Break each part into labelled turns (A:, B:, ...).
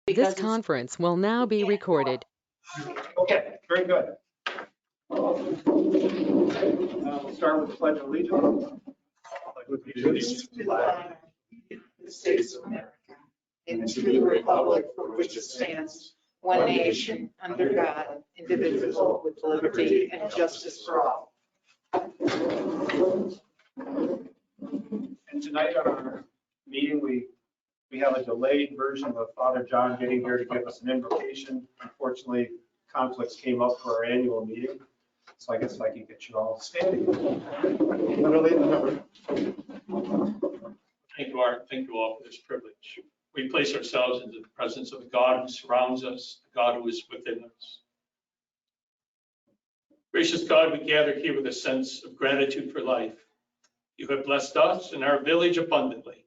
A: This conference will now be recorded.
B: Okay, very good. We'll start with the Pledge of Allegiance.
C: Allegiance to the flag of the States of America and to the republic for which it stands, one nation, under God, indivisible, with liberty and justice for all.
B: And tonight on our meeting, we have a delayed version of Father John getting here to give us an invocation. Unfortunately, conflicts came up for our annual meeting, so I guess I can get you all standing. Literally in the number.
D: Thank you, Art. Thank you all for this privilege. We place ourselves into the presence of the God who surrounds us, the God who is within us. Gracious God, we gather here with a sense of gratitude for life. You have blessed us and our village abundantly.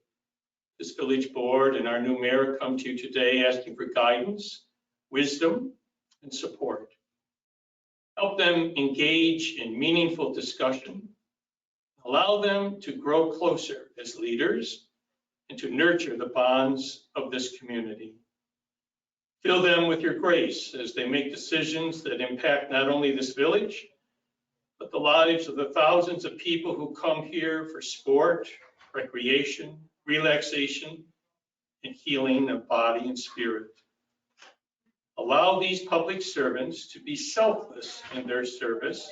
D: This village board and our new mayor come to you today asking for guidance, wisdom, and support. Help them engage in meaningful discussion. Allow them to grow closer as leaders and to nurture the bonds of this community. Fill them with your grace as they make decisions that impact not only this village, but the lives of the thousands of people who come here for sport, recreation, relaxation, and healing of body and spirit. Allow these public servants to be selfless in their service.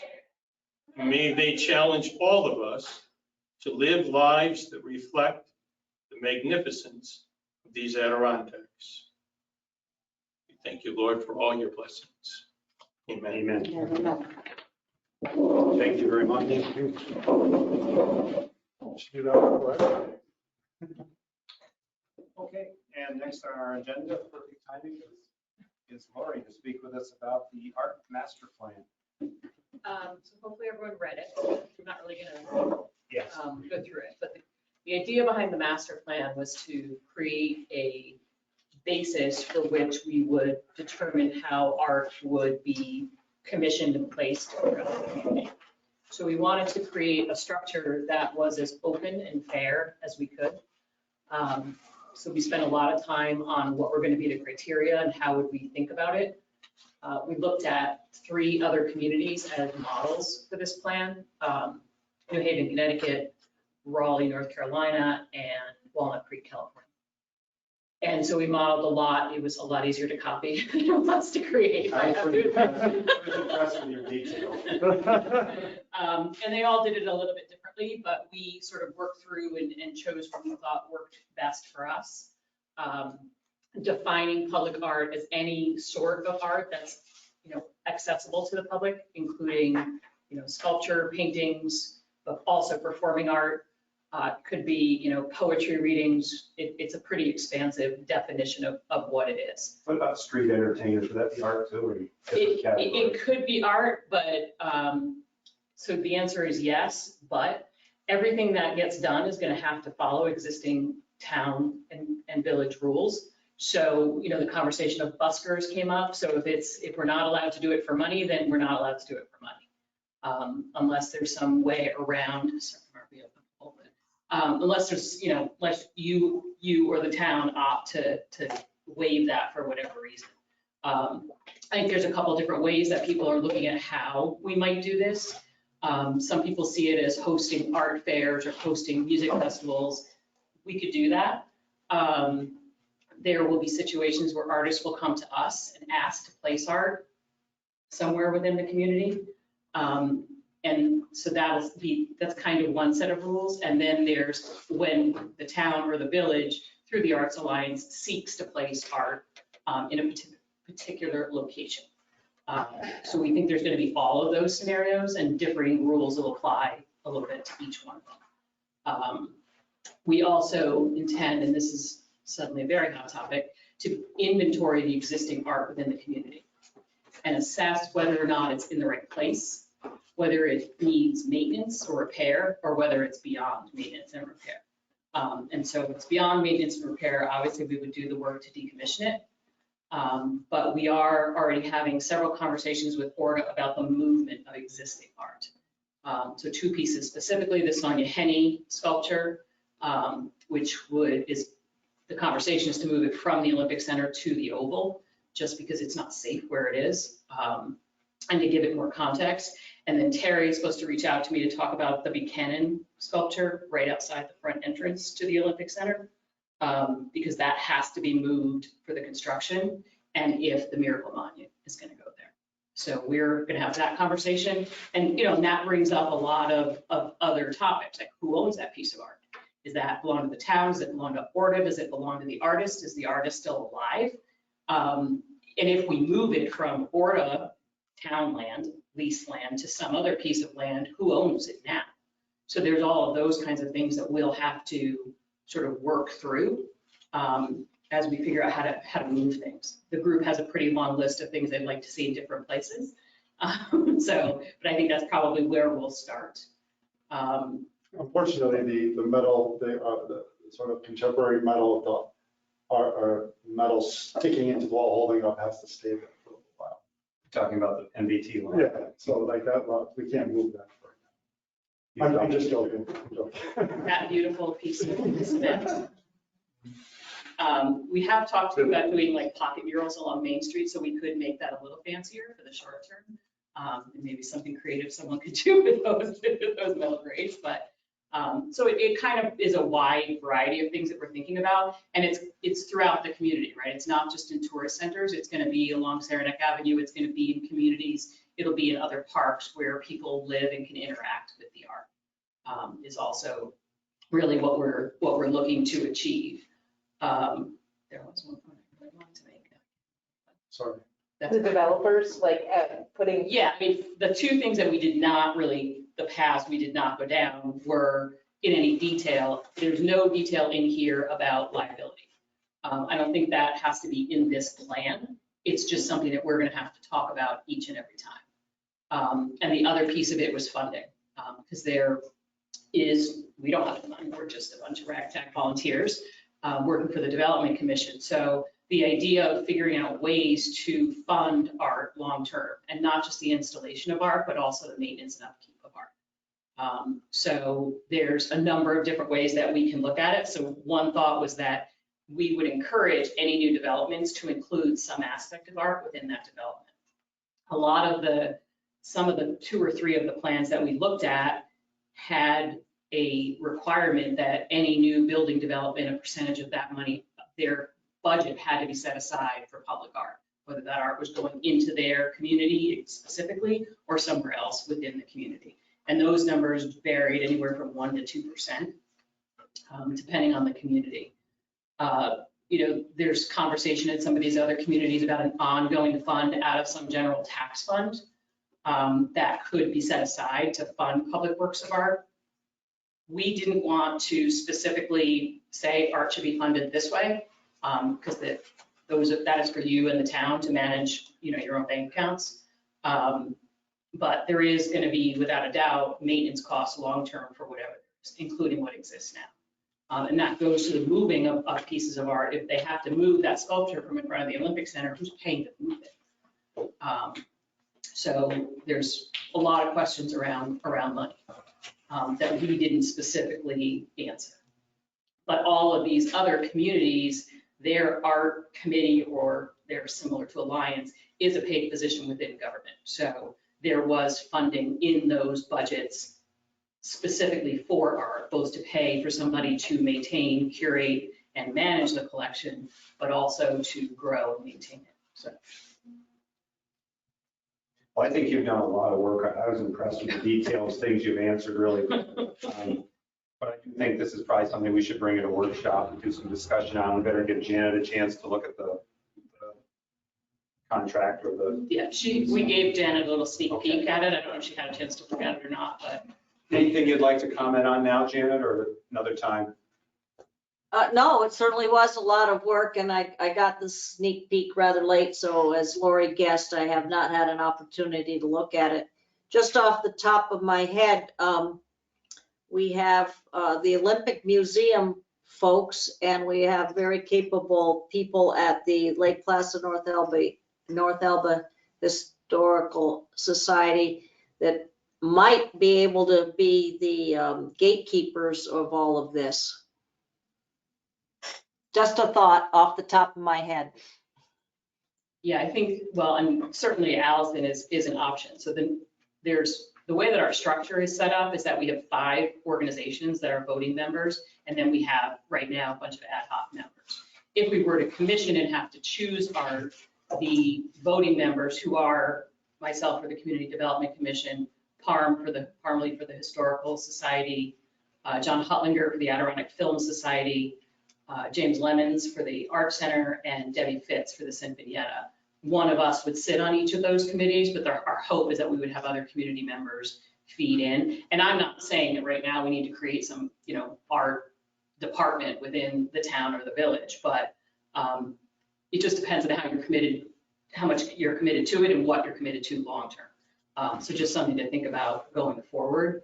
D: May they challenge all of us to live lives that reflect the magnificence of these Adirondacks. We thank you, Lord, for all your blessings. Amen.
B: Amen. Thank you very much. Okay, and next on our agenda, perfect timing, is Lori to speak with us about the art master plan.
E: So hopefully everyone read it. I'm not really going to
B: Yes.
E: go through it, but the idea behind the master plan was to create a basis for which we would determine how art would be commissioned and placed around the community. So we wanted to create a structure that was as open and fair as we could. So we spent a lot of time on what were going to be the criteria and how would we think about it. We looked at 3 other communities as models for this plan, New Haven, Connecticut, Raleigh, North Carolina, and Walnut Creek, California. And so we modeled a lot. It was a lot easier to copy than it was to create.
B: I was pretty impressed with your detail.
E: And they all did it a little bit differently, but we sort of worked through and chose what we thought worked best for us. Defining public art as any sort of art that's, accessible to the public, including, sculpture, paintings, but also performing art. Could be, poetry readings. It's a pretty expansive definition of what it is.
B: What about street entertainers? Would that be art too, or different category?
E: It could be art, but so the answer is yes, but everything that gets done is going to have to follow existing town and village rules. So, the conversation of buskers came up. So if we're not allowed to do it for money, then we're not allowed to do it for money. Unless there's some way around, unless there's, unless you or the town opt to waive that for whatever reason. I think there's a couple different ways that people are looking at how we might do this. Some people see it as hosting art fairs or hosting music festivals. We could do that. There will be situations where artists will come to us and ask to place art somewhere within the community. And so that's kind of one set of rules. And then there's when the town or the village through the Arts Alliance seeks to place art in a particular location. So we think there's going to be all of those scenarios, and differing rules will apply a little bit to each one of them. We also intend, and this is suddenly a very hot topic, to inventory the existing art within the community and assess whether or not it's in the right place, whether it needs maintenance or repair, or whether it's beyond maintenance and repair. And so if it's beyond maintenance and repair, obviously we would do the work to decommission it. But we are already having several conversations with ORGA about the movement of existing art. So 2 pieces specifically, the Sonia Henney sculpture, which is The conversation is to move it from the Olympic Center to the Oval, just because it's not safe where it is, and to give it more context. And then Terry is supposed to reach out to me to talk about the Buchanan sculpture right outside the front entrance to the Olympic Center, because that has to be moved for the construction and if the Miracle Monument is going to go there. So we're going to have that conversation. And, and that brings up a lot of other topics, like who owns that piece of art? Does that belong to the town? Does it belong to Orta? Does it belong to the artist? Is the artist still alive? And if we move it from Orta town land, leased land, to some other piece of land, who owns it now? So there's all of those kinds of things that we'll have to sort of work through as we figure out how to move things. The group has a pretty long list of things they'd like to see in different places. But I think that's probably where we'll start.
F: Unfortunately, the metal, the sort of contemporary metal, our metal sticking into the wall, holding up, has to stay there for a while.
G: Talking about the MBT line.
F: Yeah, so like that, well, we can't move that right now. I'm just joking.
E: That beautiful piece of cement. We have talked about doing like pocket murals along Main Street, so we could make that a little fancier for the short term. And maybe something creative someone could do with those metal grates, but so it kind of is a wide variety of things that we're thinking about, and it's throughout the community, right? It's not just in tourist centers. It's going to be along Saranac Avenue. It's going to be in communities. It'll be in other parks where people live and can interact with the art. Is also really what we're looking to achieve. There was one point I really wanted to make.
F: Sorry.
C: The developers, like putting.
E: Yeah, I mean, the two things that we did not really, the paths we did not go down were in any detail. There's no detail in here about liability. I don't think that has to be in this plan. It's just something that we're going to have to talk about each and every time. And the other piece of it was funding, because we don't have the money. We're just a bunch of ragtag volunteers working for the Development Commission. So the idea of figuring out ways to fund art long-term, and not just the installation of art, but also the maintenance and upkeep of art. So there's a number of different ways that we can look at it. So one thought was that we would encourage any new developments to include some aspect of art within that development. Some of the 2 or 3 of the plans that we looked at had a requirement that any new building development, a percentage of that money, their budget had to be set aside for public art, whether that art was going into their community specifically or somewhere else within the community. And those numbers varied anywhere from 1% to 2%, depending on the community. There's conversation in some of these other communities about an ongoing fund out of some general tax fund that could be set aside to fund public works of art. We didn't want to specifically say art should be funded this way, because that is for you and the town to manage, your own bank accounts. But there is going to be, without a doubt, maintenance costs long-term for whatever, including what exists now. And that goes to the moving of pieces of art. If they have to move that sculpture from in front of the Olympic Center, who's paying to move it? So there's a lot of questions around money that we didn't specifically answer. But all of these other communities, their art committee, or they're similar to Alliance, is a paid position within government. So there was funding in those budgets specifically for art, both to pay for somebody to maintain, curate, and manage the collection, but also to grow and maintain it. So.
G: Well, I think you've done a lot of work. I was impressed with the details, things you've answered really. But I do think this is probably something we should bring at a workshop and do some discussion on. We better give Janet a chance to look at the contract or the.
E: Yeah, we gave Janet a little sneak peek at it. I don't know if she had a chance to look at it or not, but.
G: Anything you'd like to comment on now, Janet, or another time?
H: No, it certainly was a lot of work, and I got the sneak peek rather late. So as Lori guessed, I have not had an opportunity to look at it. Just off the top of my head, we have the Olympic Museum folks, and we have very capable people at the Lake Placid North Elba Historical Society that might be able to be the gatekeepers of all of this. Just a thought off the top of my head.
E: Yeah, I think, well, and certainly Allison is an option. So then there's, the way that our structure is set up is that we have 5 organizations that are voting members, and then we have right now a bunch of ad hoc members. If we were to commission and have to choose the voting members who are myself for the Community Development Commission, Parm for the Historical Society, John Hutlinger for the Adirondack Film Society, James Lemons for the Art Center, and Debbie Fitz for the Sinfonietta. One of us would sit on each of those committees, but our hope is that we would have other community members feed in. And I'm not saying that right now we need to create some, art department within the town or the village, but it just depends on how you're committed, how much you're committed to it and what you're committed to long-term. So just something to think about going forward.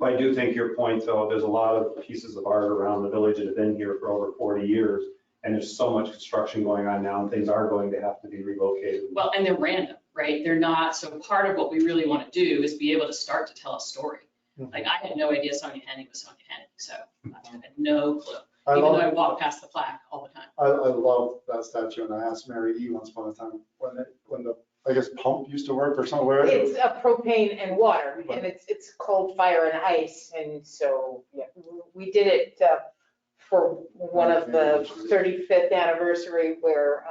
G: I do think your point, though, there's a lot of pieces of art around the village that have been here for over 40 years. And there's so much construction going on now, and things are going to have to be relocated.
E: Well, and they're random, right? They're not, so part of what we really want to do is be able to start to tell a story. Like, I had no idea Sonia Henning was Sonia Henning, so I had no clue, even though I walk past the plaque all the time.
F: I love that statue, and I asked Mary E. once upon a time when the, I guess, pump used to work or somewhere.
C: It's a propane and water, and it's cold, fire, and ice, and so, yeah, we did it for one of the 35th anniversary where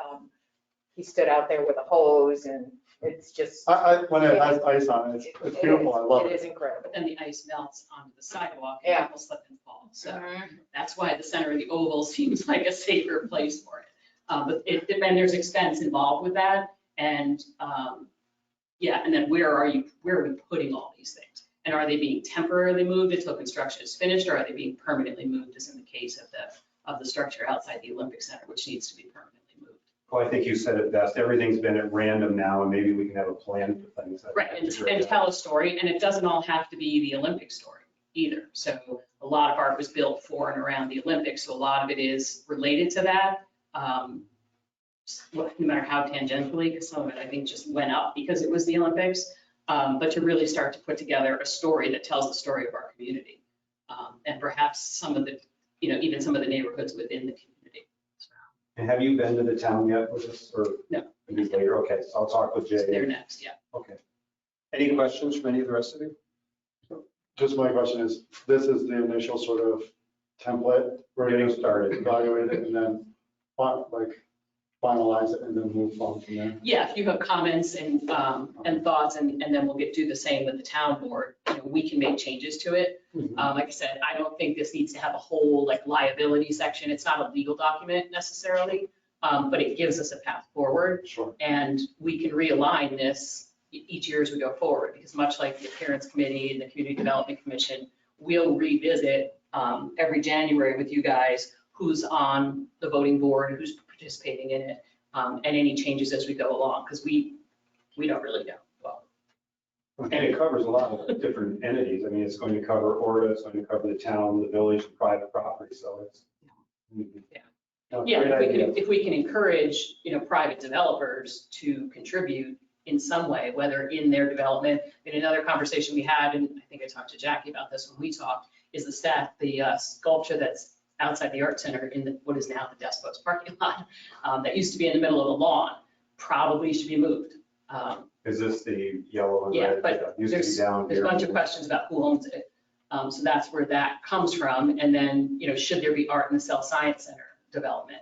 C: he stood out there with a hose, and it's just.
F: When it has ice on it, it's beautiful, I love it.
C: It is incredible.
E: But then the ice melts onto the sidewalk and
C: Yeah.
E: people slip and fall. So that's why the center of the oval seems like a safer place for it. But and there's expense involved with that. And yeah, and then where are we putting all these things? And are they being temporarily moved until construction is finished, or are they being permanently moved, as in the case of the structure outside the Olympic Center, which needs to be permanently moved?
G: Well, I think you said it best. Everything's been at random now, and maybe we can have a plan for things.
E: Right, and tell a story, and it doesn't all have to be the Olympic story either. So a lot of art was built for and around the Olympics, so a lot of it is related to that. No matter how tangentially, because some of it I think just went up because it was the Olympics, but to really start to put together a story that tells the story of our community, and perhaps some of the, even some of the neighborhoods within the community.
G: And have you been to the town yet with this, or?
E: No.
G: Maybe later, okay, so I'll talk with Jay.
E: They're next, yeah.
B: Okay. Any questions from any of the rest of you?
F: Just my question is, this is the initial sort of template,
G: We're getting started.
F: evaluate it, and then finalize it, and then move on from there.
E: Yeah, if you have comments and thoughts, and then we'll do the same with the town board, we can make changes to it. Like I said, I don't think this needs to have a whole liability section. It's not a legal document necessarily, but it gives us a path forward.
F: Sure.
E: And we can realign this each year as we go forward, because much like the Appearance Committee and the Community Development Commission, we'll revisit every January with you guys who's on the voting board, who's participating in it, and any changes as we go along, because we don't really know. Well,
G: And it covers a lot of different entities. I mean, it's going to cover Orta, it's going to cover the town, the village, and private property, so it's. No,
E: yeah,
G: great idea.
E: if we can encourage, private developers to contribute in some way, whether in their development. In another conversation we had, and I think I talked to Jackie about this when we talked, is the sculpture that's outside the Art Center in what is now the Despo's parking lot, that used to be in the middle of a lawn, probably should be moved.
G: Is this the yellow and
E: Yeah,
G: red?
E: but
G: Used to be down
E: there's a
G: here.
E: bunch of questions about who owns it. So that's where that comes from. And then, should there be art in the Cell Science Center development?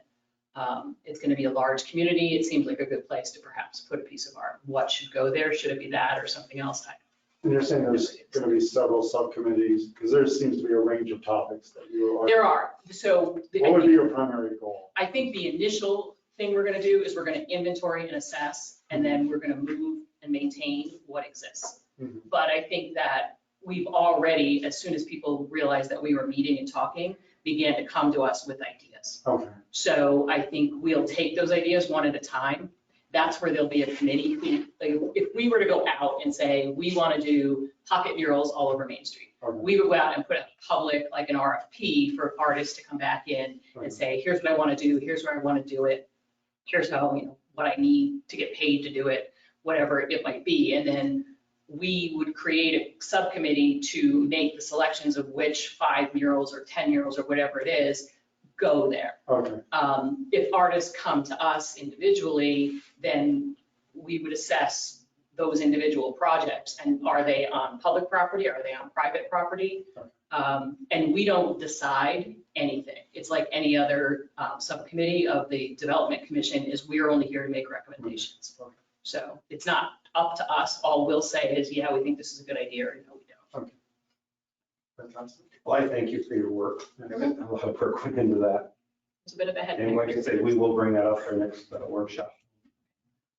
E: It's going to be a large community. It seems like a good place to perhaps put a piece of art. What should go there? Should it be that or something else?
F: And you're saying there's going to be several subcommittees, because there seems to be a range of topics that you are.
E: There are. So
F: What would be your primary goal?
E: I think the initial thing we're going to do is we're going to inventory and assess, and then we're going to move and maintain what exists.
F: Mhm.
E: But I think that we've already, as soon as people realized that we were meeting and talking, began to come to us with ideas.
F: Okay.
E: So I think we'll take those ideas one at a time. That's where there'll be a committee who, if we were to go out and say, we want to do pocket murals all over Main Street,
F: Okay.
E: we would go out and put out public, like an RFP for artists to come back in and say, here's what I want to do, here's where I want to do it, here's how, what I need to get paid to do it, whatever it might be. And then we would create a subcommittee to make the selections of which 5 murals or 10 murals or whatever it is go there.
F: Okay,
E: If artists come to us individually, then we would assess those individual projects. And are they on public property? Are they on private property? And we don't decide anything. It's like any other subcommittee of the Development Commission is we're only here to make recommendations. So it's not up to us. All we'll say is, yeah, we think this is a good idea, or no, we don't.
F: fantastic.
G: Well, I thank you for your work. A lot of work went into that.
E: It's a bit of a headache.
G: And like I said, we will bring that up for next workshop.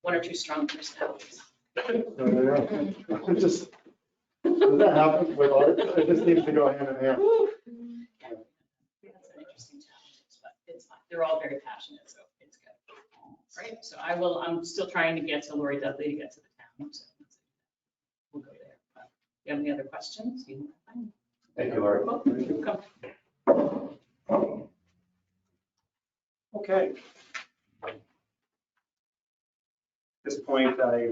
E: One or two strong personalities.
F: Just, does that happen with art? It just needs to go hand in hand.
E: Yeah, that's an interesting challenge, but it's fine. They're all very passionate, so it's good. Right, so I'm still trying to get to Lori Dudley to get to the town, so we'll go there. But you have any other questions?
G: Thank you, Laura.
E: Come.
B: Okay. At this point, I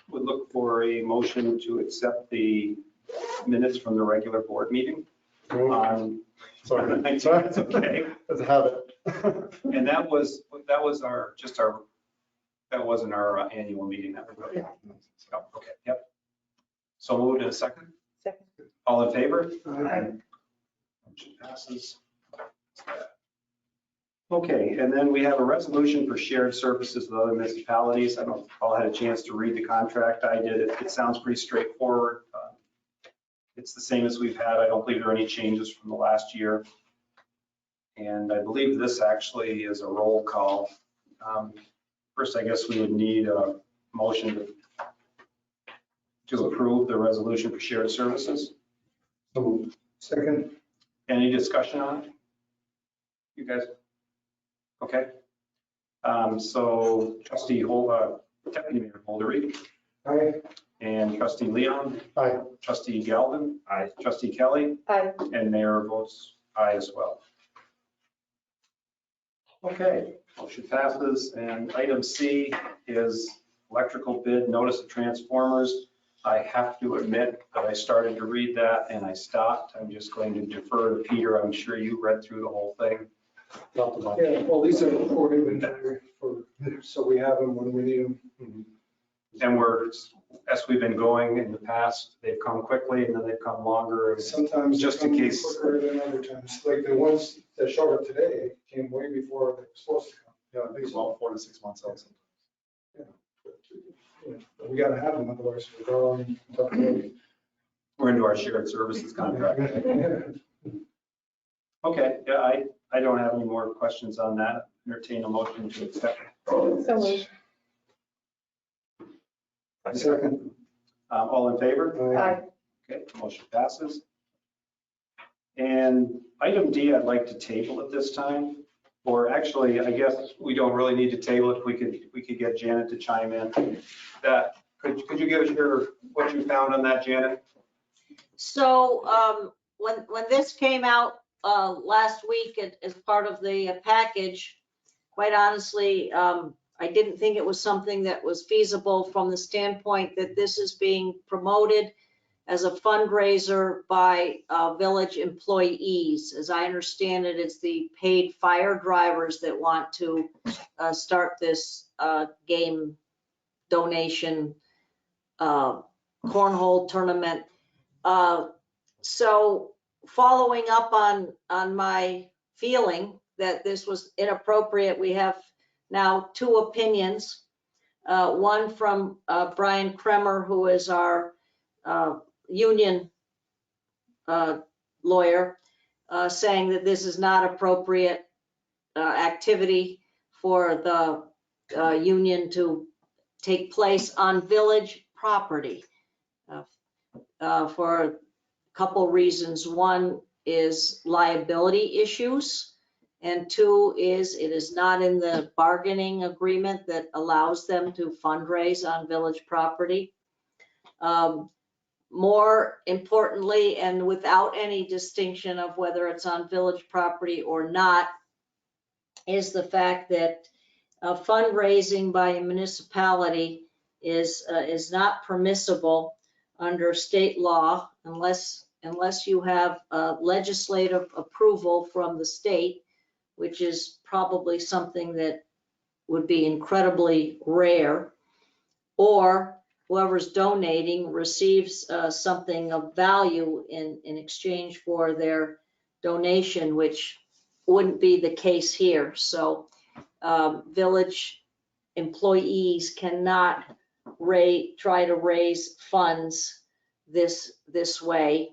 B: would look for a motion to accept the minutes from the regular board meeting.
F: Sorry.
B: That's okay.
F: That's a habit.
B: And that wasn't our annual meeting that we're going. Oh, okay, yep. So moved in a second.
C: Second.
B: All in favor?
F: Aye.
B: Motion passes. Okay, and then we have a resolution for shared services with other municipalities. I don't know if you all had a chance to read the contract. I did. It sounds pretty straightforward. It's the same as we've had. I don't believe there are any changes from the last year. And I believe this actually is a roll call. First, I guess we would need a motion to approve the resolution for shared services.
F: So, second.
B: Any discussion on it? You guys? Okay. So trustee Deputy Mayor Holdery
F: Aye.
B: and trustee Leon,
F: Aye.
B: trustee Galvin, trustee Kelly,
C: Aye.
B: and mayor votes aye as well. Okay, motion passes. And item C is electrical bid notice of transformers. I have to admit that I started to read that and I stopped. I'm just going to defer to Peter. I'm sure you read through the whole thing.
I: Yeah, well, these are for inventory, so we have them when we need them.
B: And as we've been going in the past, they've come quickly and then they've come longer.
I: Sometimes
B: Just
I: they
B: in
I: come
B: case.
I: quicker than other times. Like the ones that showed up today came way before they were supposed to come.
F: Yeah, I think it's about 4 to 6 months out.
I: Yeah, but we gotta have them, otherwise we're going tough road.
B: We're into our shared services contract. Okay, yeah, I don't have any more questions on that. Entertain a motion to accept.
C: So moved.
F: Second.
B: All in favor?
C: Aye.
B: Okay, motion passes. And item D, I'd like to table at this time. Or actually, I guess we don't really need to table it. We could get Janet to chime in. That, could you give us what you found on that, Janet?
H: So when this came out last week as part of the package, quite honestly, I didn't think it was something that was feasible from the standpoint that this is being promoted as a fundraiser by village employees. As I understand it, it's the paid fire drivers that want to start this game donation cornhole tournament. So following up on my feeling that this was inappropriate, we have now two opinions. One from Brian Kremer, who is our union lawyer, saying that this is not appropriate activity for the union to take place on village property for a couple reasons. One is liability issues, and two is it is not in the bargaining agreement that allows them to fundraise on village property. More importantly, and without any distinction of whether it's on village property or not, is the fact that fundraising by a municipality is not permissible under state law unless you have legislative approval from the state which is probably something that would be incredibly rare, or whoever's donating receives something of value in exchange for their donation, which wouldn't be the case here. So village employees cannot try to raise funds this way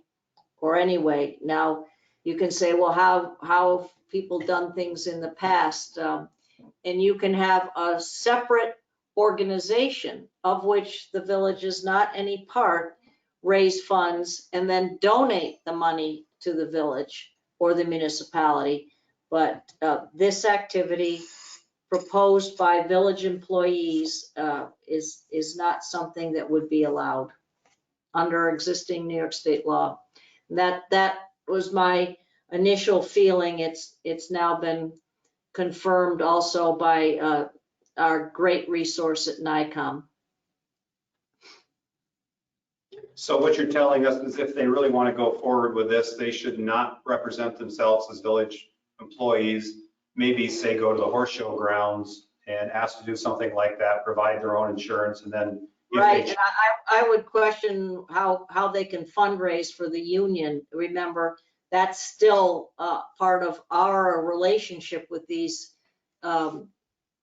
H: or any way. Now, you can say, well, how have people done things in the past? And you can have a separate organization of which the village is not any part, raise funds and then donate the money to the village or the municipality. But this activity proposed by village employees is not something that would be allowed under existing New York State law. That was my initial feeling. It's now been confirmed also by our great resource at NICOM.
B: So what you're telling us is if they really want to go forward with this, they should not represent themselves as village employees, maybe say go to the horse show grounds and ask to do something like that, provide their own insurance, and then.
H: Right, and I would question how they can fundraise for the union. Remember, that's still part of our relationship with these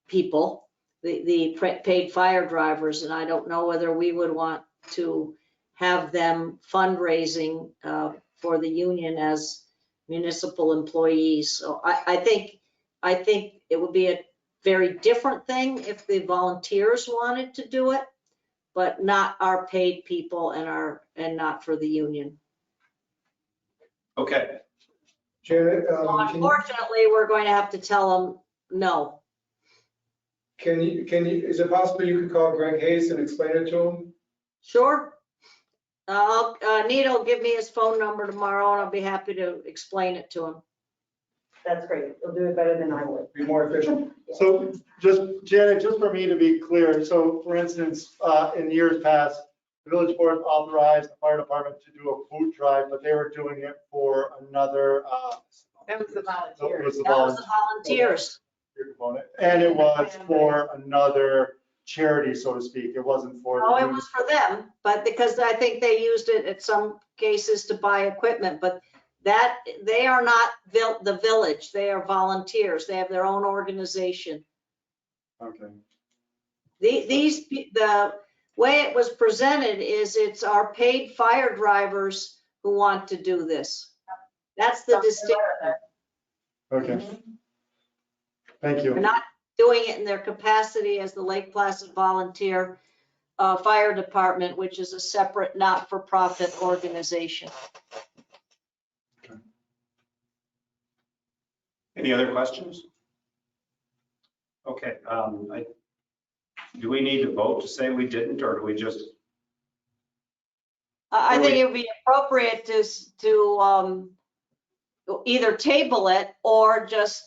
H: people, the paid fire drivers, and I don't know whether we would want to have them fundraising for the union as municipal employees. So I think it would be a very different thing if the volunteers wanted to do it, but not our paid people and not for the union.
B: Okay,
I: Janet,
H: Unfortunately, we're going to have to tell them no.
I: can you, is it possible you could call Greg Hayes and explain it to him?
H: Sure. Nita will give me his phone number tomorrow and I'll be happy to explain it to him.
C: That's great. You'll do it better than I would.
I: Be more efficient.
F: So just, Janet, just for me to be clear, so for instance, in years past, the village board authorized the fire department to do a food drive, but they were doing it for another.
C: That was the
F: That
C: volunteers.
F: was the
H: That was the
F: volunteer
H: volunteers.
F: component. And it was for another charity, so to speak. It wasn't for.
H: Oh, it was for them, but because I think they used it at some cases to buy equipment, but that, they are not the village, they are volunteers. They have their own organization.
F: Okay.
H: The way it was presented is it's our paid fire drivers who want to do this. That's the distinction.
F: Okay. Thank you.
H: They're not doing it in their capacity as the Lake Placid Volunteer Fire Department, which is a separate not-for-profit organization.
B: any other questions? Okay, do we need to vote to say we didn't, or do we just?
H: I think it would be appropriate to either table it or just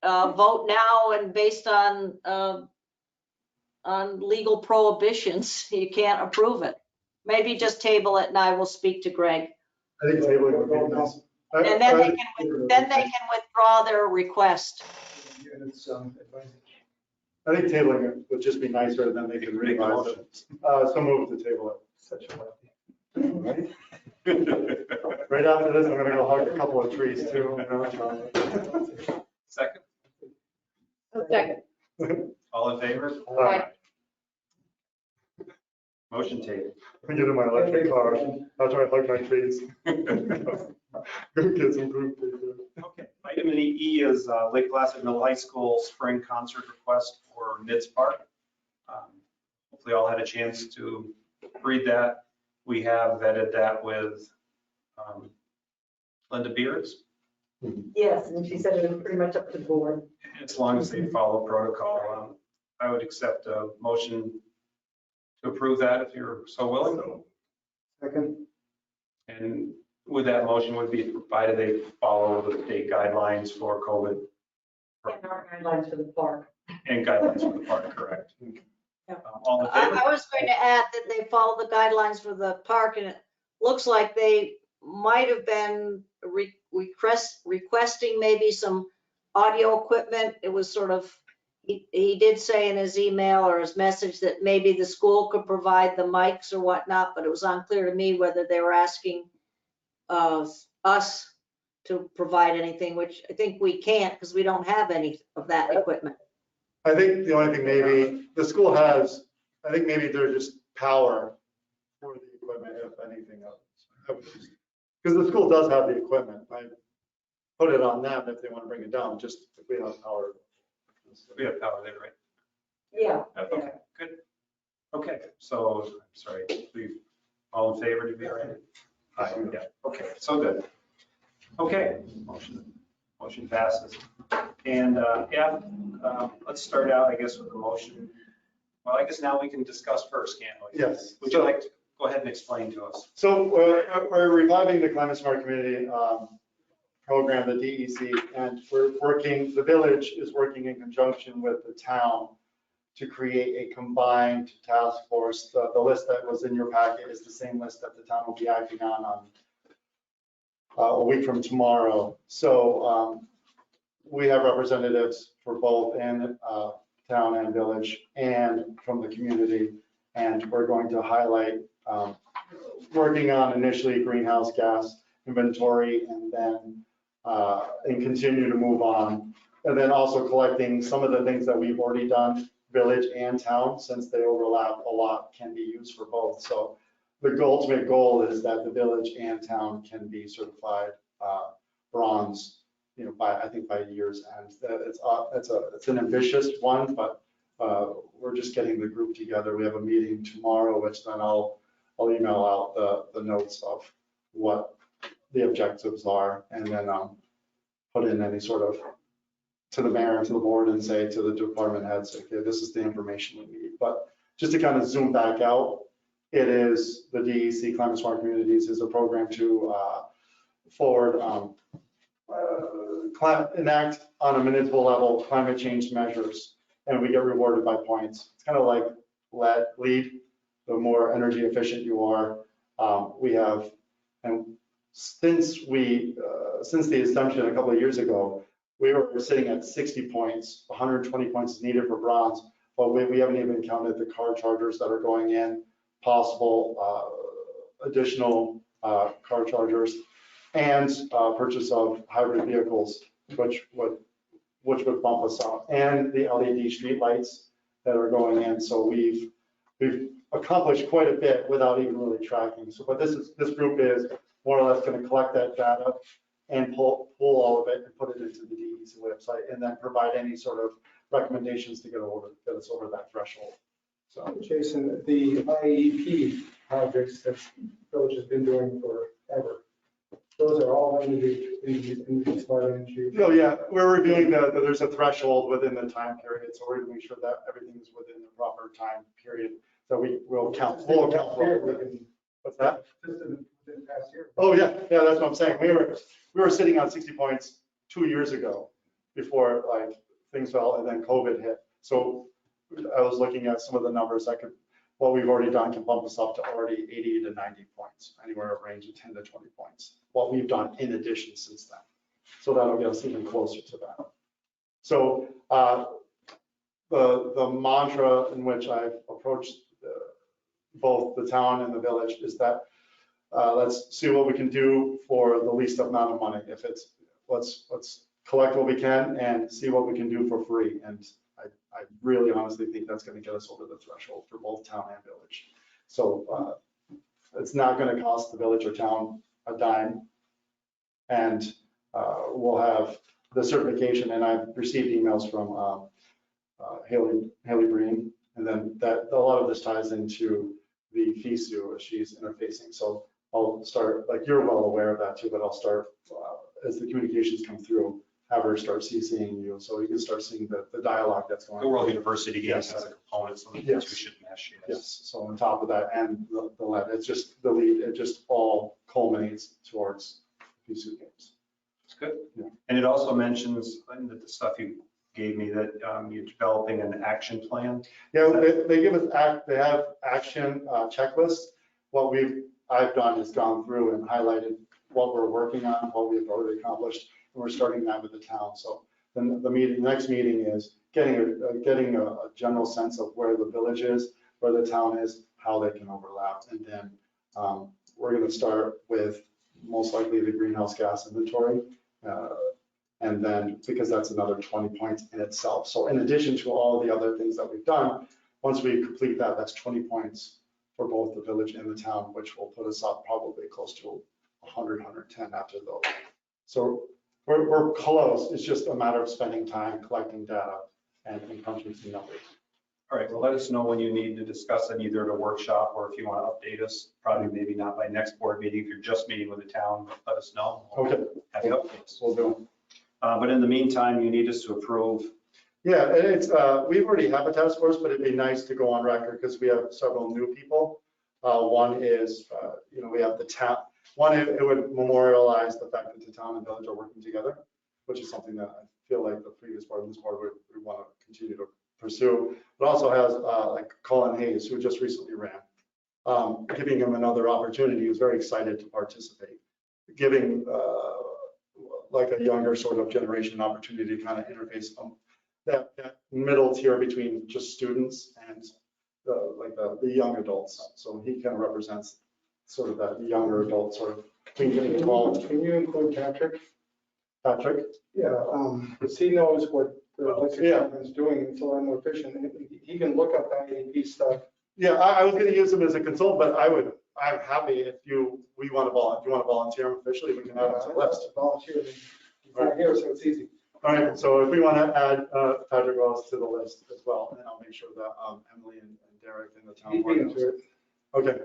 H: vote now, and based on legal prohibitions, you can't approve it. Maybe just table it and I will speak to Greg.
F: I think tabling would be nice.
H: And then they can withdraw their request.
F: I think tabling it would just be nicer than they can revise it. So move to table it.
I: Such a lefty.
F: Right? Right after this, I'm gonna go hug a couple of trees too.
B: Second,
C: Second.
B: all in favor?
F: Aye.
B: Motion tabled.
F: I'm getting my electric car. I'll try to hug my trees. Go get some food.
B: Okay, item E is Lake Placid Middle High School spring concert request for Mids Park. Hopefully all had a chance to read that. We have vetted that with Linda Beers,
C: Yes, and she said it was pretty much up to the board.
B: as long as they follow protocol. I would accept a motion to approve that if you're so willing.
I: Second.
B: And with that motion would be provided they follow the state guidelines for COVID
C: And our guidelines for the park.
B: and guidelines for the park, correct?
C: Yeah.
B: All in favor?
H: I was going to add that they follow the guidelines for the park, and it looks like they might have been requesting maybe some audio equipment. It was sort of, he did say in his email or his message that maybe the school could provide the mics or whatnot, but it was unclear to me whether they were asking us to provide anything, which I think we can't because we don't have any of that equipment.
F: I think the only thing maybe, the school has, I think maybe they're just power for the equipment, if anything else. Because the school does have the equipment. I put it on them if they want to bring it down, just if we have power.
G: We have power there, right?
H: Yeah.
G: Okay, good. Okay, so, sorry, we, all in favor to be all right? Aye, yeah, okay, so good. Okay, motion passes. And yeah, let's start out, I guess, with the motion. Well, I guess now we can discuss first, can't we?
F: Yes.
G: Would you like to go ahead and explain to us?
F: So we're reviving the Climate Smart Community program, the DEC, and we're working, the village is working in conjunction with the town to create a combined task force. The list that was in your packet is the same list that the town will be acting on a week from tomorrow. So we have representatives for both in town and village and from the community. And we're going to highlight working on initially greenhouse gas inventory and then and continue to move on. And then also collecting some of the things that we've already done, village and town, since they overlap a lot, can be used for both. So the ultimate goal is that the village and town can be certified bronze, you know, by, I think by year's end. It's an ambitious one, but we're just getting the group together. We have a meeting tomorrow, which then I'll email out the notes of what the objectives are, and then put in any sort of, to the mayor and to the board and say to the department heads, okay, this is the information we need. But just to kind of zoom back out, it is the DEC Climate Smart Communities is a program to forward enact on a municipal level climate change measures, and we get rewarded by points. It's kind of like LEED. The more energy efficient you are, we have, and since the assumption a couple of years ago, we were sitting at 60 points, 120 points is needed for bronze, but we haven't even counted the car chargers that are going in, possible additional car chargers, and purchase of hybrid vehicles, which would bump us up, and the LED street lights that are going in. So we've accomplished quite a bit without even really tracking. So, but this group is more or less going to collect that data and pull all of it and put it into the DEC website, and then provide any sort of recommendations to get us over that threshold. So,
I: Jason, the IEP projects that village has been doing forever, those are all in the smart energy.
F: oh yeah, we're reviewing there's a threshold within the time period, so we're going to make sure that everything is within the proper time period. So we'll account for. What's that? Oh yeah, that's what I'm saying. We were sitting on 60 points 2 years ago before like things fell, and then COVID hit. So I was looking at some of the numbers what we've already done can bump us up to already 80 to 90 points, anywhere a range of 10 to 20 points. What we've done in addition since then. So that'll get us even closer to that. So the mantra in which I've approached both the town and the village is that let's see what we can do for the least amount of money. If it's, let's collect what we can and see what we can do for free. And I really honestly think that's going to get us over the threshold for both town and village. So it's not going to cost the village or town a dime. And we'll have the certification, and I've received emails from Haley Breen, and then a lot of this ties into the FISU as she's interfacing. So I'll start, like you're well aware of that too, but I'll start as the communications come through, have her start CCing you, so you can start seeing the dialogue that's going on.
G: The World University Games
F: Yes.
G: has a component, so the
F: Yes.
G: two should mesh.
F: Yes, so on top of that and the lead, it's just the lead, it just all culminates towards FISU games.
G: It's good.
F: Yeah.
G: And it also mentions in the stuff you gave me that you're developing an action plan.
F: Yeah, they give us, they have action checklists. What I've done is gone through and highlighted what we're working on, what we've already accomplished, and we're starting that with the town. So then the next meeting is getting a general sense of where the village is, where the town is, how they can overlap. And then we're going to start with most likely the greenhouse gas inventory. And then, because that's another 20 points in itself. So in addition to all the other things that we've done, once we complete that, that's 20 points for both the village and the town, which will put us up probably close to 100, 110 after those. So we're close. It's just a matter of spending time collecting data and crunching some numbers.
G: All right, well, let us know when you need to discuss it, either at a workshop or if you want to update us, probably maybe not by next board meeting. If you're just meeting with the town, let us know.
F: Okay,
G: Have you updates.
F: we'll do.
G: But in the meantime, you need us to approve.
F: Yeah, and it's, we've already have a task force, but it'd be nice to go on record because we have several new people. One is, we have the town, it would memorialize the fact that the town and village are working together, which is something that I feel like the previous board and this board would want to continue to pursue. It also has like Colin Hayes, who just recently ran, giving him another opportunity. He was very excited to participate, giving like a younger sort of generation opportunity to kind of interface that middle tier between just students and the young adults. So he kind of represents sort of that younger adult sort of between 10 and 12.
I: Can you include Patrick?
F: Patrick?
I: Yeah, because he knows what the electric
F: Yeah.
I: department's doing. It's a lot more efficient. He can look up IAP stuff.
F: Yeah, I was going to use him as a consultant, but I'm happy if you want to volunteer him officially, we can add him to the list.
I: Volunteer. He's not here, so it's easy.
F: All right, so if we want to add Patrick Ross to the list as well, then I'll make sure that Emily and Derek and the town.
I: He'd
F: board
I: be
F: knows.
I: into it.
F: Okay,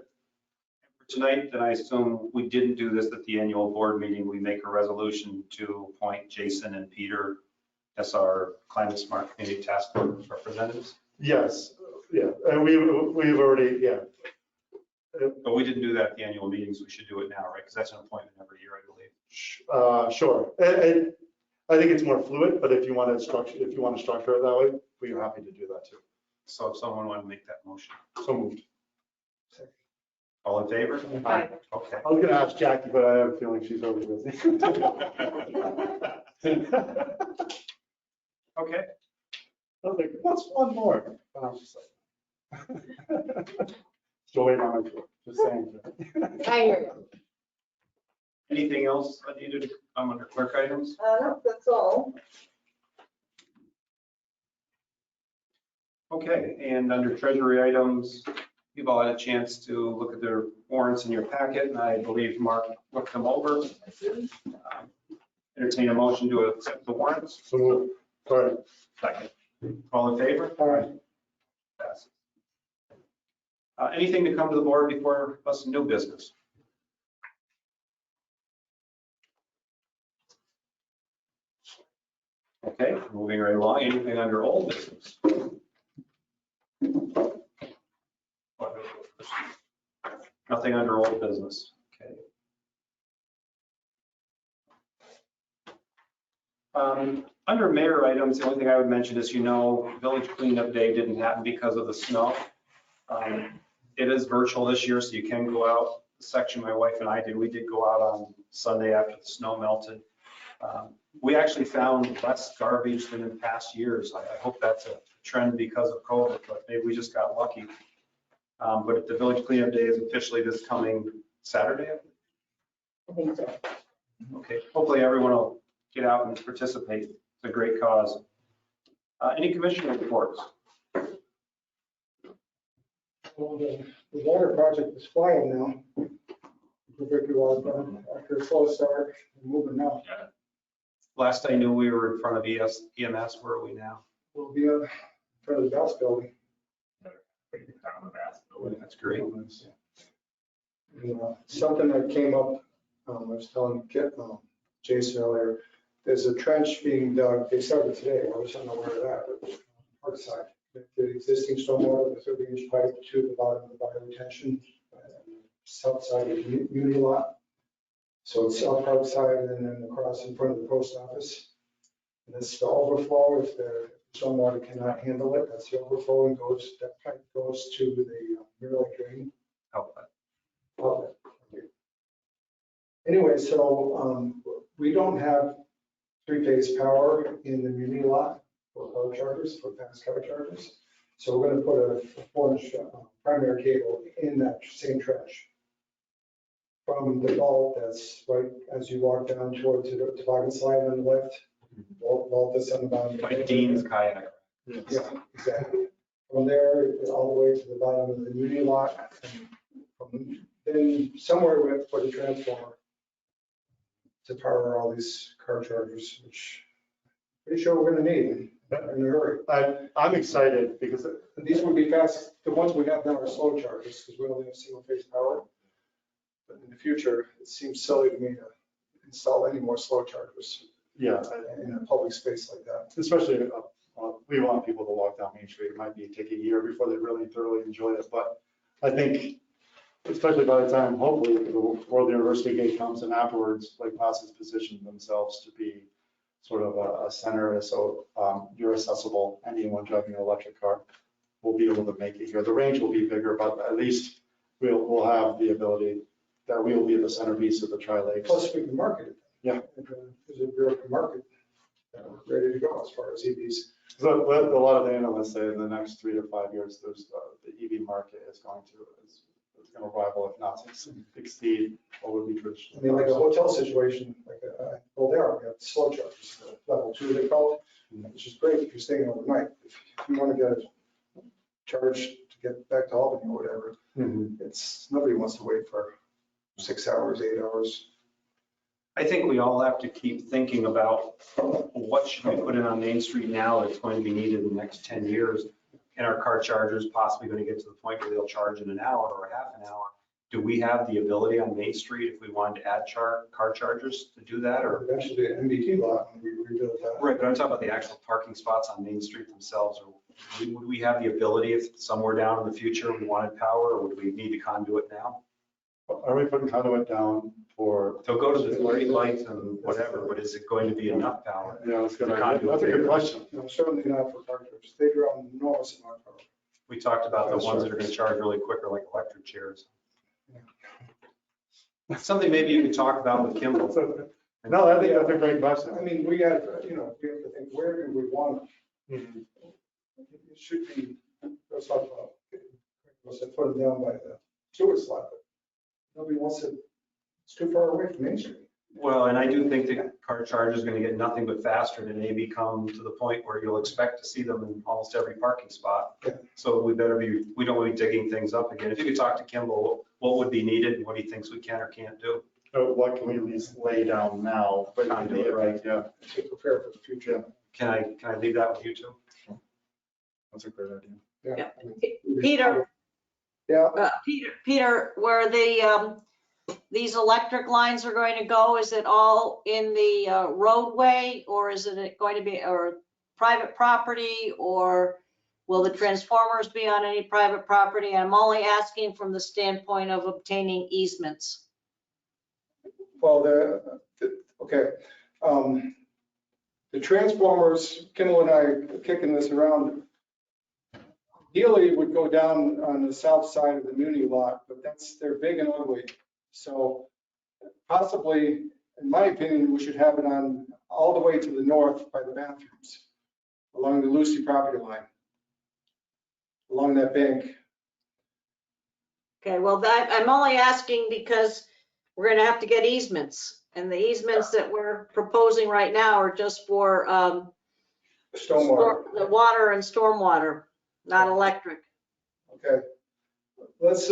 G: For tonight, then I assume we didn't do this at the annual board meeting. We make a resolution to appoint Jason and Peter as our climate smart community task force representatives.
F: yes, yeah, and we've already, yeah.
G: But we didn't do that at the annual meetings. We should do it now, right? Because that's an appointment every year, I believe.
F: Sure. And I think it's more fluid, but if you want to structure it that way, we're happy to do that too.
G: So if someone wanted to make that motion.
F: So moved.
G: All in favor?
C: Aye.
G: Okay.
F: I was going to ask Jackie, but I have a feeling she's already busy.
G: Okay.
F: I was like, what's one more? And I was just like. Still waiting on my, just saying.
C: I hear you.
G: Anything else I needed to come under clerk items?
C: No, that's all.
G: Okay, and under treasury items, you've all had a chance to look at their warrants in your packet, and I believe Mark looked them over. Entertain a motion to accept the warrants.
F: So moved. Sorry.
G: Second. All in favor?
I: All right.
G: Passes. Anything to come to the board before us new business? Okay, moving right along. Anything under old business? Nothing under old business. Okay. Under mayor items, the only thing I would mention is, village cleanup day didn't happen because of the snow. It is virtual this year, so you can go out. The section my wife and I did, we did go out on Sunday after the snow melted. We actually found less garbage than in past years. I hope that's a trend because of COVID, but maybe we just got lucky. But the village cleanup day is officially this coming Saturday.
C: I think so.
G: Okay, hopefully everyone will get out and participate. It's a great cause. Any commissioner reports?
I: Well, the water project is flying now. Perfectly well done. After a slow start, we're moving now.
G: Last I knew, we were in front of EMS. Where are we now?
I: We'll be in front of the Bass building.
G: That's great.
I: And, something that came up, I was telling Jason earlier, there's a trench being dug. They started today. I was unaware of that. But Parkside, the existing stormwater, the 30-inch pipe to the bottom of the bioretention, south side of the community lot. So it's south Parkside and then across in front of the post office. And it's the overflow. If the stormwater cannot handle it, that's the overflow, and that pipe goes to the Mirror Lake drain
G: Outlet.
I: outlet. Anyway, so we don't have three-phase power in the muni lot for car chargers, for fast car chargers. So we're gonna put a 4-inch primary cable in that same trench. From the vault that's right as you walk down towards the toboggan slide on the left. Vault is on the bottom.
G: Like Dean's kayak.
I: Yeah, exactly. From there, all the way to the bottom of the muni lot. And then somewhere we have to put a transformer to power all these car chargers, which pretty sure we're gonna need in a hurry.
F: I'm excited because
I: These would be fast, the ones we have now are slow chargers because we only have single phase power. But in the future, it seems silly to me to install any more slow chargers
F: yeah,
I: in a public space like that.
F: especially, we want people to walk down Main Street. It might take a year before they really thoroughly enjoy it, but I think, especially by the time, hopefully, the World University Gate comes and afterwards, Lake Placid's positioned themselves to be sort of a center, so you're accessible, anyone driving an electric car will be able to make it here. The range will be bigger, but at least we'll have the ability that we will be the centerpiece of the Tri-Lakes.
I: Plus, we can market it.
F: Yeah.
I: There's a real market ready to go as far as EVs.
F: So what a lot of the analysts say in the next 3 to 5 years, there's the EV market is going to rival, if not exceed what would be
I: I
F: traditional.
I: mean, like a hotel situation, like, well, there, we have slow chargers, level 2 they call it, which is great if you're staying overnight. If you want to get a charge to get back to Albany or whatever,
F: Mhm.
I: nobody wants to wait for 6 hours, 8 hours.
G: I think we all have to keep thinking about what should we put in on Main Street now that's going to be needed in the next 10 years? And our car chargers possibly going to get to the point where they'll charge in an hour or a half an hour? Do we have the ability on Main Street, if we wanted to add car chargers, to do that? Or
I: Eventually, an MBT lot, and we rebuild that.
G: right, but I'm talking about the actual parking spots on Main Street themselves. Or would we have the ability, if somewhere down in the future we wanted power, or would we need to conduit now?
F: Are we putting conduit down for?
G: They'll go to the street lights and whatever, but is it going to be enough power?
F: Yeah, that's good.
G: The conduit
F: That's a good
G: there.
F: question.
I: No, certainly not for car chargers. They draw an enormous amount of power.
G: We talked about the ones that are going to charge really quicker, like electric chairs. Something maybe you could talk about with Kimball.
F: No, I think that's a great question.
I: I mean, we have to think, where do we want it?
F: Mhm.
I: It should be, let's talk about, let's put it down by the sewer slot, but nobody wants it, it's too far away from Main Street.
G: Well, and I do think the car charge is going to get nothing but faster, and it may become to the point where you'll expect to see them in almost every parking spot.
I: Yeah.
G: So we don't want to be digging things up again. If you could talk to Kimball, what would be needed and what he thinks we can or can't do.
F: So what can we at least lay down now? But
G: Conduit, right.
F: Yeah,
I: To prepare for the future.
G: Can I leave that with you two?
F: that's a great idea.
I: Yeah.
H: Peter,
I: Yeah,
H: Peter, where these electric lines are going to go, is it all in the roadway, or is it going to be, or private property, or will the transformers be on any private property? I'm only asking from the standpoint of obtaining easements.
I: well, okay. The transformers, Kimball and I are kicking this around. Ideally, it would go down on the south side of the Muni lot, but they're big and ugly. So possibly, in my opinion, we should have it on all the way to the north by the bathrooms, along the Lucy property line, along that bank.
H: Okay, well, I'm only asking because we're gonna have to get easements, and the easements that we're proposing right now are just for
I: Stormwater.
H: the water and stormwater, not electric.
I: Okay. Let's,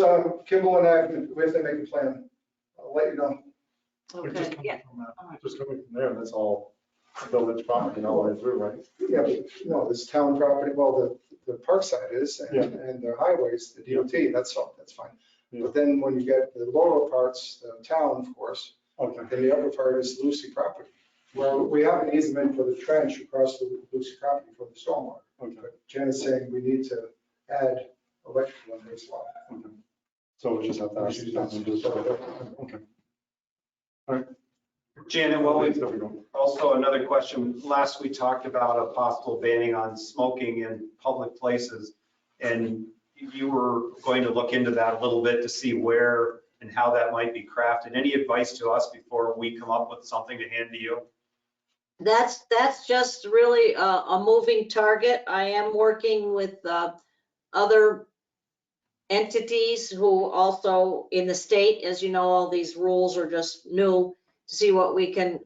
I: Kimball and I, we have to make a plan. I'll let you know.
H: Okay, yeah.
F: Just coming from there, that's all village property all the way through, right?
I: Yeah, but no, this town property, well, the park side is,
F: Yeah.
I: and the highways, the DOT, that's all, that's fine.
F: Yeah.
I: But then when you get the lower parts, the town, of course,
F: Okay.
I: then the upper part is Lucy property. Well, we have an easement for the trench across the Lucy property for the stormwater.
F: Okay.
I: But Jen is saying we need to add electrical in this lot.
F: Okay. So we just have to ask you that and just, okay. All right.
G: Janet, well,
F: There we go.
G: also another question. Last we talked about a possible banning on smoking in public places. And you were going to look into that a little bit to see where and how that might be crafted. Any advice to us before we come up with something to hand to you?
H: That's just really a moving target. I am working with other entities who also in the state, as you know, all these rules are just new to see what we can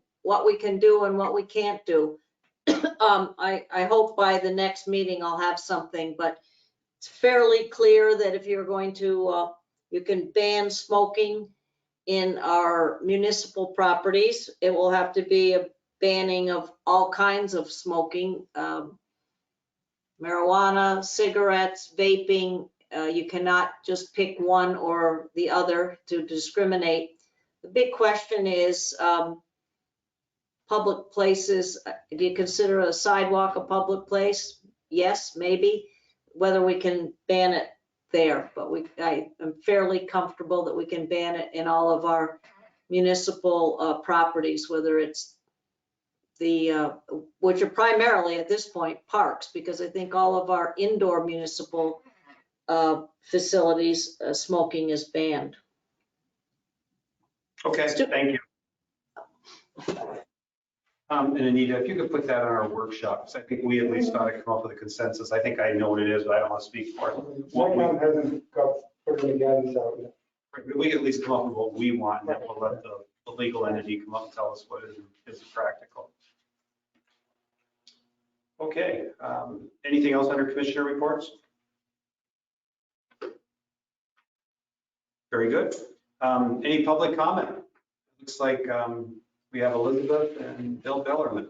H: do and what we can't do. I hope by the next meeting I'll have something, but it's fairly clear that if you're going to, you can ban smoking in our municipal properties. It will have to be a banning of all kinds of smoking, marijuana, cigarettes, vaping. You cannot just pick one or the other to discriminate. The big question is public places. Do you consider a sidewalk a public place? Yes, maybe. Whether we can ban it there, but I am fairly comfortable that we can ban it in all of our municipal properties, whether it's which are primarily at this point parks, because I think all of our indoor municipal facilities, smoking is banned.
G: Okay, thank you. And Anita, if you could put that on our workshops, I think we at least ought to come up with a consensus. I think I know what it is, but I don't want to speak for it.
I: Mine hasn't got put any guidance out yet.
G: We can at least come up with what we want, and then we'll let the legal entity come up and tell us what is practical. Okay, anything else under commissioner reports? Very good. Any public comment? Looks like we have Elizabeth and Bill Bellerman.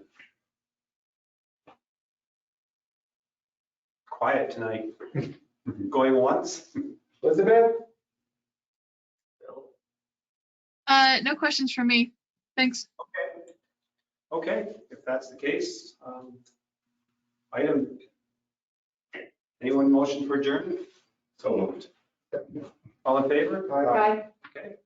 G: Quiet tonight. Going once?
I: Elizabeth?
J: No questions from me. Thanks.
G: Okay, if that's the case, anyone motion for adjournment? So moved. All in favor?
I: Aye.
G: Okay.